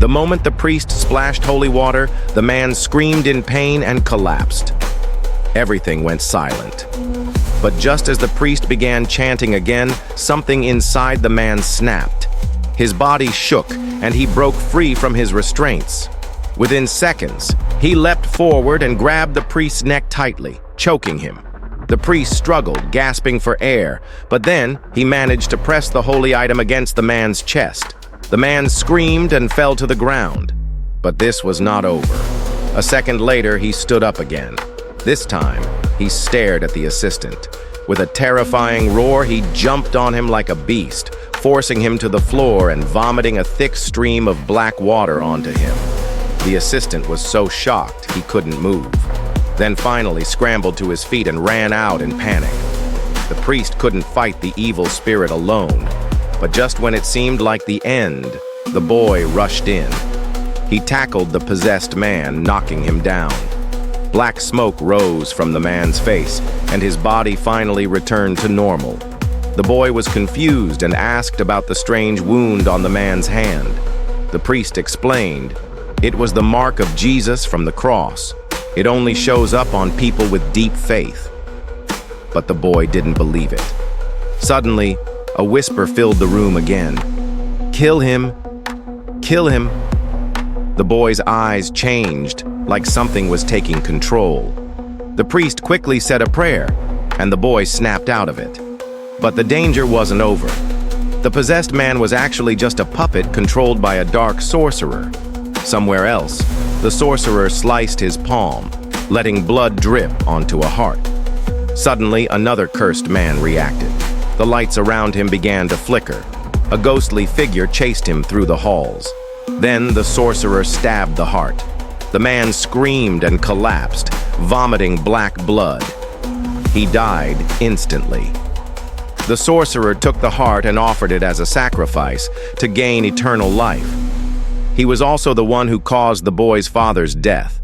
The moment the priest splashed holy water, the man screamed in pain and collapsed. Everything went silent. But just as the priest began chanting again, something inside the man snapped. His body shook, and he broke free from his restraints. Within seconds, he leapt forward and grabbed the priest's neck tightly, choking him. The priest struggled, gasping for air, but then he managed to press the holy item against the man's chest. The man screamed and fell to the ground. But this was not over. A second later, he stood up again. This time, he stared at the assistant. With a terrifying roar, he jumped on him like a beast, forcing him to the floor and vomiting a thick stream of black water onto him. The assistant was so shocked he couldn't move, then finally scrambled to his feet and ran out in panic. The priest couldn't fight the evil spirit alone, but just when it seemed like the end, the boy rushed in. He tackled the possessed man, knocking him down. Black smoke rose from the man's face, and his body finally returned to normal. The boy was confused and asked about the strange wound on the man's hand. The priest explained, "It was the mark of Jesus from the cross. It only shows up on people with deep faith." But the boy didn't believe it. Suddenly, a whisper filled the room again. "Kill him! Kill him!" The boy's eyes changed, like something was taking control. The priest quickly said a prayer, and the boy snapped out of it. But the danger wasn't over. The possessed man was actually just a puppet controlled by a dark sorcerer. Somewhere else, the sorcerer sliced his palm, letting blood drip onto a heart. Suddenly, another cursed man reacted. The lights around him began to flicker. A ghostly figure chased him through the halls. Then the sorcerer stabbed the heart. The man screamed and collapsed, vomiting black blood. He died instantly. The sorcerer took the heart and offered it as a sacrifice to gain eternal life. He was also the one who caused the boy's father's death.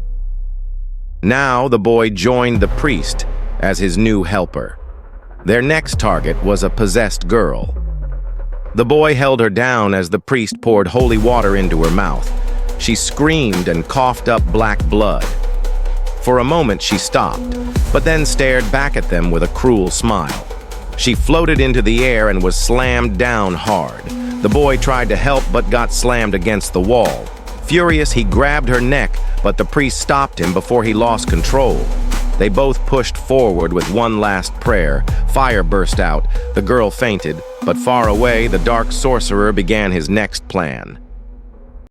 Now the boy joined the priest as his new helper. Their next target was a possessed girl. The boy held her down as the priest poured holy water into her mouth. She screamed and coughed up black blood. For a moment she stopped, but then stared back at them with a cruel smile. She floated into the air and was slammed down hard. The boy tried to help but got slammed against the wall. Furious, he grabbed her neck, but the priest stopped him before he lost control. They both pushed forward with one last prayer. Fire burst out. The girl fainted, but far away, the dark sorcerer began his next plan.